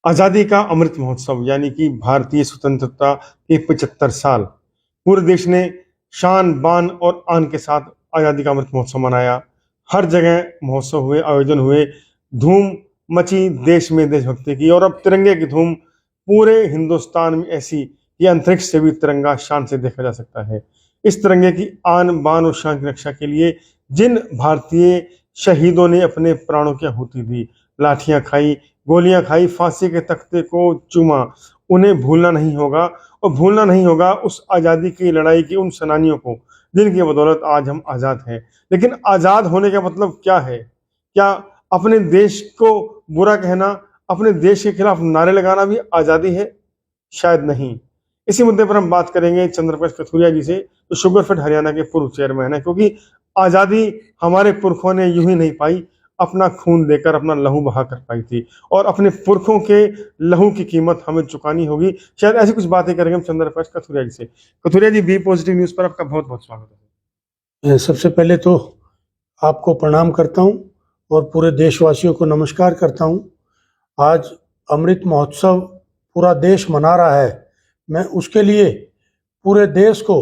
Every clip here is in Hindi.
आज़ादी का अमृत महोत्सव यानी कि भारतीय स्वतंत्रता के 75 साल पूरे देश ने शान बान और आन के साथ आज़ादी का अमृत महोत्सव मनाया। हर जगह महोत्सव हुए, आयोजन हुए, धूम मची देश में देशभक्ति की। और अब तिरंगे की धूम पूरे हिंदुस्तान में ऐसी कि अंतरिक्ष से भी तिरंगा शान से देखा जा सकता है। इस तिरंगे की आन बान और शान की रक्षा के लिए जिन भारतीय शहीदों ने अपने प्राणों की आहुति दी, लाठियां खाई, गोलियां खाई, फांसी के तख्ते को चूमा, उन्हें भूलना नहीं होगा। और भूलना नहीं होगा उस आज़ादी की लड़ाई के उन सेनानियों को जिनकी बदौलत आज हम आज़ाद हैं। लेकिन आज़ाद होने का मतलब क्या है? क्या अपने देश को बुरा कहना, अपने देश के खिलाफ नारे लगाना भी आज़ादी है? शायद नहीं। इसी मुद्दे पर हम बात करेंगे चंद्रप्रकाश कथुरिया जी से, जो शुगरफेड हरियाणा के पूर्व चेयरमैन है। क्योंकि आज़ादी हमारे पुरखों ने यूं ही नहीं पाई, अपना खून देकर, अपना लहू बहा कर पाई थी। और अपने पुरखों के लहू की कीमत हमें चुकानी होगी। शायद ऐसी कुछ बातें करेंगे हम चंद्रप्रकाश कथुरिया जी से। कथुरिया जी, बी पॉजिटिव न्यूज़ पर आपका बहुत बहुत स्वागत है। सबसे पहले तो आपको प्रणाम करता हूं और पूरे देशवासियों को नमस्कार करता हूं। आज अमृत महोत्सव पूरा देश मना रहा है। मैं उसके लिए पूरे देश को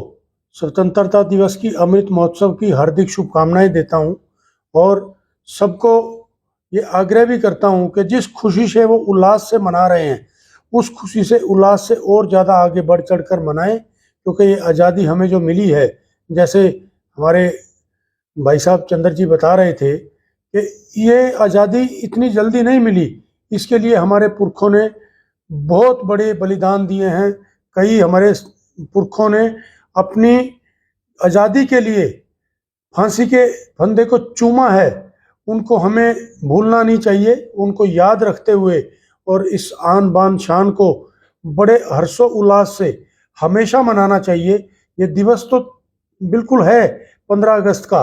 स्वतंत्रता दिवस की अमृत महोत्सव की हार्दिक शुभकामनाएं देता हूं और सबको ये आग्रह भी करता हूं कि जिस खुशी से वो उल्लास से मना रहे हैं, उस खुशी से उल्लास से और ज़्यादा आगे बढ़ चढ़ कर मनाएं। क्योंकि ये आज़ादी हमें जो मिली है, जैसे हमारे भाई साहब चंद्र जी बता रहे थे कि ये आज़ादी इतनी जल्दी नहीं मिली। इसके लिए हमारे पुरखों ने बहुत बड़े बलिदान दिए हैं। कई हमारे पुरखों ने अपनी आज़ादी के लिए फांसी के फंदे को चूमा है। उनको हमें भूलना नहीं चाहिए, उनको याद रखते हुए और इस आन बान शान को बड़े हर्षो उल्लास से हमेशा मनाना चाहिए। ये दिवस तो बिल्कुल है 15 अगस्त का,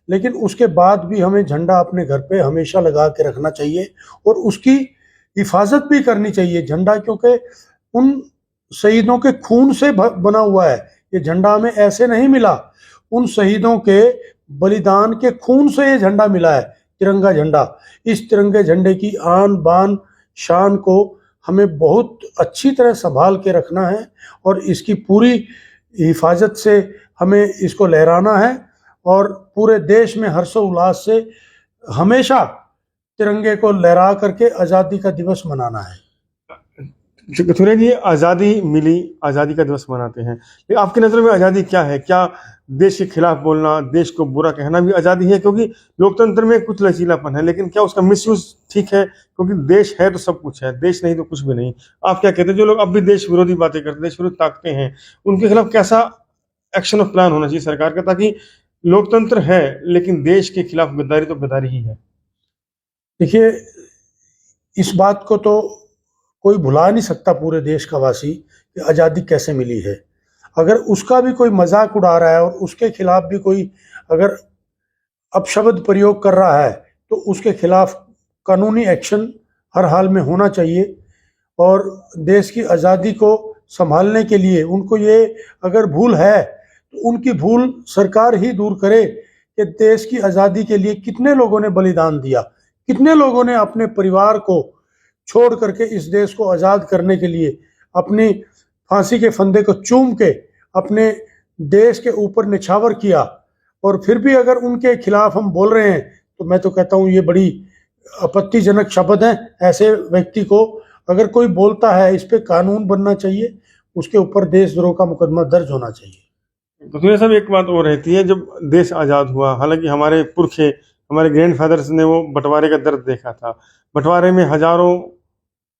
लेकिन उसके बाद भी हमें झंडा अपने घर पे हमेशा लगा के रखना चाहिए और उसकी हिफाजत भी करनी चाहिए झंडा, क्योंकि उन शहीदों के खून से बना हुआ है। ये झंडा हमें ऐसे नहीं मिला, उन शहीदों के बलिदान के खून से ये झंडा मिला है, तिरंगा झंडा। इस तिरंगे झंडे की आन बान शान को हमें बहुत अच्छी तरह संभाल के रखना है और इसकी पूरी हिफाजत से हमें इसको लहराना है और पूरे देश में हर्षोल्लास से हमेशा तिरंगे को लहरा करके आज़ादी का दिवस मनाना है। कथुरिया जी, आज़ादी मिली, आज़ादी का दिवस मनाते हैं, लेकिन आपकी नज़र में आज़ादी क्या है? क्या देश के खिलाफ बोलना, देश को बुरा कहना भी आज़ादी है? क्योंकि लोकतंत्र में कुछ लचीलापन है, लेकिन क्या उसका मिसयूज ठीक है? क्योंकि देश है तो सब कुछ है, देश नहीं तो कुछ भी नहीं। आप क्या कहते हैं? जो लोग अब भी देश विरोधी बातें करते हैं, देश विरोधी ताकतें हैं, उनके खिलाफ कैसा एक्शन ऑफ प्लान होना चाहिए सरकार का, ताकि लोकतंत्र है लेकिन देश के खिलाफ गद्दारी तो गद्दारी ही है? देखिए, इस बात को तो कोई भुला नहीं सकता पूरे देश का वासी कि आज़ादी कैसे मिली है। अगर उसका भी कोई मजाक उड़ा रहा है और उसके खिलाफ भी कोई अगर अपशब्द प्रयोग कर रहा है तो उसके खिलाफ कानूनी एक्शन हर हाल में होना चाहिए। और देश की आज़ादी को संभालने के लिए उनको ये अगर भूल है तो उनकी भूल सरकार ही दूर करे कि देश की आज़ादी के लिए कितने लोगों ने बलिदान दिया, कितने लोगों ने अपने परिवार को छोड़ करके इस देश को आज़ाद करने के लिए अपनी फांसी के फंदे को चूम के अपने देश के ऊपर निछावर किया। और फिर भी अगर उनके खिलाफ हम बोल रहे हैं तो मैं तो कहता हूँ ये बड़ी आपत्तिजनक शब्द हैं। ऐसे व्यक्ति को अगर कोई बोलता है, इस पे कानून बनना चाहिए, उसके ऊपर देशद्रोह का मुकदमा दर्ज होना चाहिए। कथुरिया साहब, एक बात और रहती है, जब देश आज़ाद हुआ, हालांकि हमारे पुरखे, हमारे ग्रैंड फादर्स ने वो बंटवारे का दर्द देखा था। बंटवारे में हजारों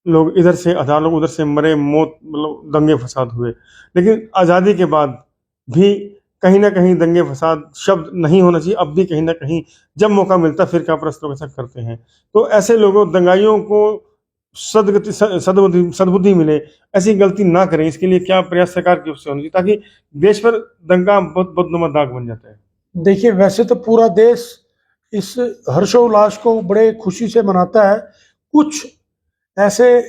लोग इधर से, हजारों लोग उधर से मरे, मौत, मतलब दंगे फसाद हुए। लेकिन आज़ादी के बाद भी कहीं ना कहीं दंगे फसाद शब्द नहीं होना चाहिए। अब भी कहीं ना कहीं जब मौका मिलता फिर परस्तों के साथ करते हैं। तो ऐसे लोगों, दंगाइयों को सदगति, सद्बुद्धि मिले, ऐसी गलती ना करें। इसके लिए क्या प्रयास सरकार की ओर से होना चाहिए ताकि देश पर दंगा बहुत बदनुमा दाग बन जाता है? देखिए, वैसे तो पूरा देश इस हर्षोल्लास को बड़े खुशी से मनाता है। कुछ ऐसे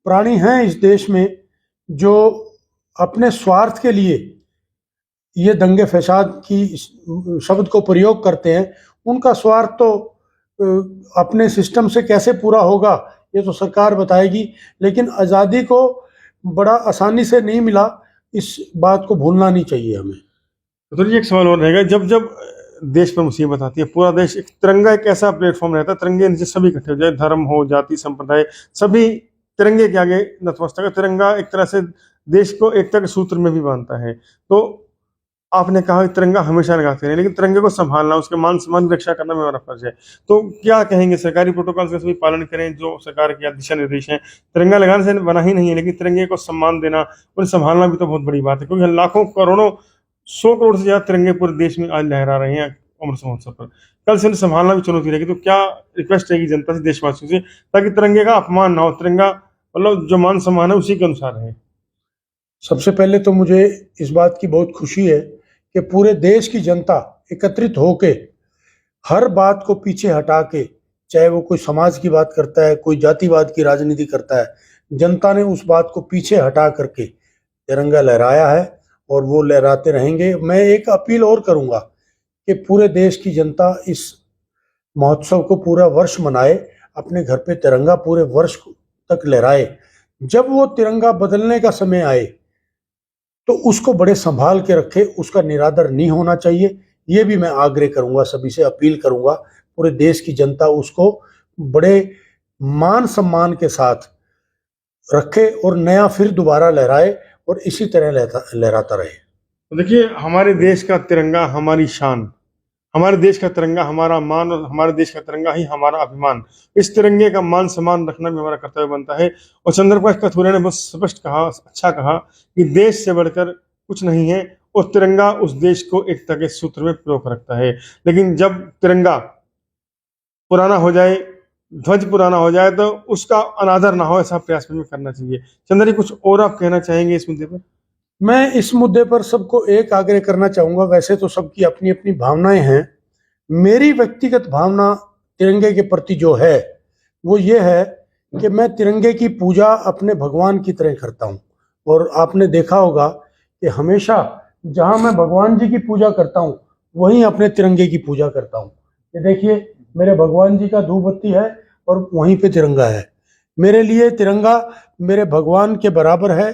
प्राणी हैं इस देश में जो अपने स्वार्थ के लिए ये दंगे फसाद की शब्द को प्रयोग करते हैं। उनका स्वार्थ तो अपने सिस्टम से कैसे पूरा होगा ये तो सरकार बताएगी, लेकिन आज़ादी को बड़ा आसानी से नहीं मिला, इस बात को भूलना नहीं चाहिए हमें। तो जी एक सवाल और रहेगा, जब जब देश पर मुसीबत आती है, पूरा देश एक तिरंगा एक ऐसा प्लेटफॉर्म रहता है, तिरंगे नीचे सभी इकट्ठे हो जाए, धर्म हो, जाति, संप्रदाय, सभी तिरंगे के आगे नतमस्तक है। तिरंगा एक तरह से देश को एकता के सूत्र में भी बांधता है। तो आपने कहा कि तिरंगा हमेशा लगाते रहे, लेकिन तिरंगे को संभालना, उसके मान सम्मान की रक्षा करना भी हमारा फर्ज है। तो क्या कहेंगे, सरकारी प्रोटोकॉल का सभी पालन करें जो सरकार के दिशा निर्देश हैं। तिरंगा लगाने से बना ही नहीं है, लेकिन तिरंगे को सम्मान देना, उन्हें संभालना भी तो बहुत बड़ी बात है, क्योंकि लाखों करोड़ों 100 करोड़ से ज्यादा तिरंगे पूरे देश में आज लहरा रहे हैं अमृत महोत्सव पर। कल से उन्हें संभालना भी चुनौती रहेगी। तो क्या रिक्वेस्ट रहेगी जनता से, देशवासियों से, ताकि तिरंगे का अपमान ना हो, तिरंगा मतलब जो मान सम्मान है उसी के अनुसार है। सबसे पहले तो मुझे इस बात की बहुत खुशी है कि पूरे देश की जनता एकत्रित होके हर बात को पीछे हटा के, चाहे वो कोई समाज की बात करता है, कोई जातिवाद की राजनीति करता है, जनता ने उस बात को पीछे हटा करके तिरंगा लहराया है और वो लहराते रहेंगे। मैं एक अपील और करूंगा कि पूरे देश की जनता इस महोत्सव को पूरा वर्ष मनाए, अपने घर पे तिरंगा पूरे वर्ष तक लहराए। जब वो तिरंगा बदलने का समय आए तो उसको बड़े संभाल के रखे, उसका निरादर नहीं होना चाहिए। ये भी मैं आग्रह करूंगा, सभी से अपील करूंगा, पूरे देश की जनता उसको बड़े मान सम्मान के साथ रखे और नया फिर दोबारा लहराए और इसी तरह लहराता रहे। तो देखिए, हमारे देश का तिरंगा हमारी शान, हमारे देश का तिरंगा हमारा मान, और हमारे देश का तिरंगा ही हमारा अभिमान। इस तिरंगे का मान सम्मान रखना भी हमारा कर्तव्य बनता है। और चंद्रप्रकाश कथूरिया ने बहुत स्पष्ट कहा, अच्छा कहा कि देश से बढ़कर कुछ नहीं है, और तिरंगा उस देश को एकता के सूत्र में पिरोक रखता है। लेकिन जब तिरंगा पुराना हो जाए, ध्वज पुराना हो जाए, तो उसका अनादर ना हो, ऐसा प्रयास भी करना चाहिए। चंद्र जी, कुछ और आप कहना चाहेंगे इस मुद्दे पर? मैं इस मुद्दे पर सबको एक आग्रह करना चाहूंगा। वैसे तो सबकी अपनी अपनी भावनाएं हैं, मेरी व्यक्तिगत भावना तिरंगे के प्रति जो है वो ये है कि मैं तिरंगे की पूजा अपने भगवान की तरह करता हूँ। और आपने देखा होगा कि हमेशा जहाँ मैं भगवान जी की पूजा करता हूँ वहीं अपने तिरंगे की पूजा करता हूँ। ये देखिए, मेरे भगवान जी का धूप बत्ती है और वहीं पे तिरंगा है। मेरे लिए तिरंगा मेरे भगवान के बराबर है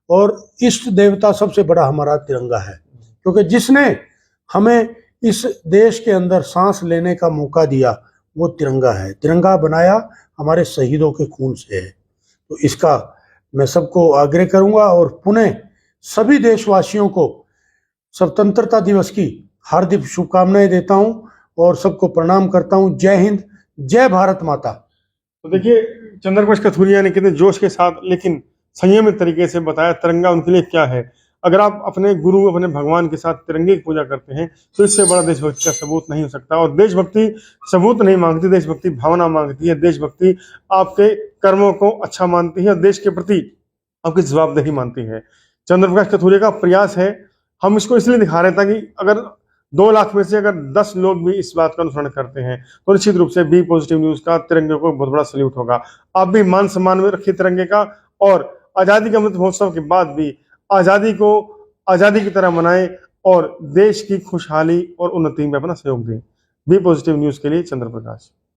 और इष्ट देवता सबसे बड़ा हमारा तिरंगा है, क्योंकि जिसने हमें इस देश के अंदर सांस लेने का मौका दिया वो तिरंगा है। तिरंगा बनाया हमारे शहीदों के खून से है। तो इसका मैं सबको आग्रह करूंगा और पुनः सभी देशवासियों को स्वतंत्रता दिवस की हार्दिक शुभकामनाएं देता हूं और सबको प्रणाम करता हूं। जय हिंद, जय भारत माता। तो देखिए, चंद्रप्रकाश कथूरिया ने कितने जोश के साथ लेकिन संयमित तरीके से बताया तिरंगा उनके लिए क्या है। अगर आप अपने गुरु, अपने भगवान के साथ तिरंगे की पूजा करते हैं तो इससे बड़ा देशभक्ति का सबूत नहीं हो सकता। और देशभक्ति सबूत नहीं मांगती, देशभक्ति भावना मांगती है। देशभक्ति आपके कर्मों को अच्छा मानती है और देश के प्रति आपकी जवाबदेही मानती है। चंद्रप्रकाश कथूरिया का प्रयास है, हम इसको इसलिए दिखा रहे हैं ताकि अगर 2 लाख में से अगर 10 लोग भी इस बात का अनुसरण करते हैं तो निश्चित रूप से बी पॉजिटिव न्यूज का तिरंगे को बहुत बड़ा सल्यूट होगा। आप भी मान सम्मान में रखिए तिरंगे का, और आजादी के अमृत महोत्सव के बाद भी आजादी को आजादी की तरह मनाएं और देश की खुशहाली और उन्नति में अपना सहयोग दें। बी पॉजिटिव न्यूज के लिए चंद्रप्रकाश।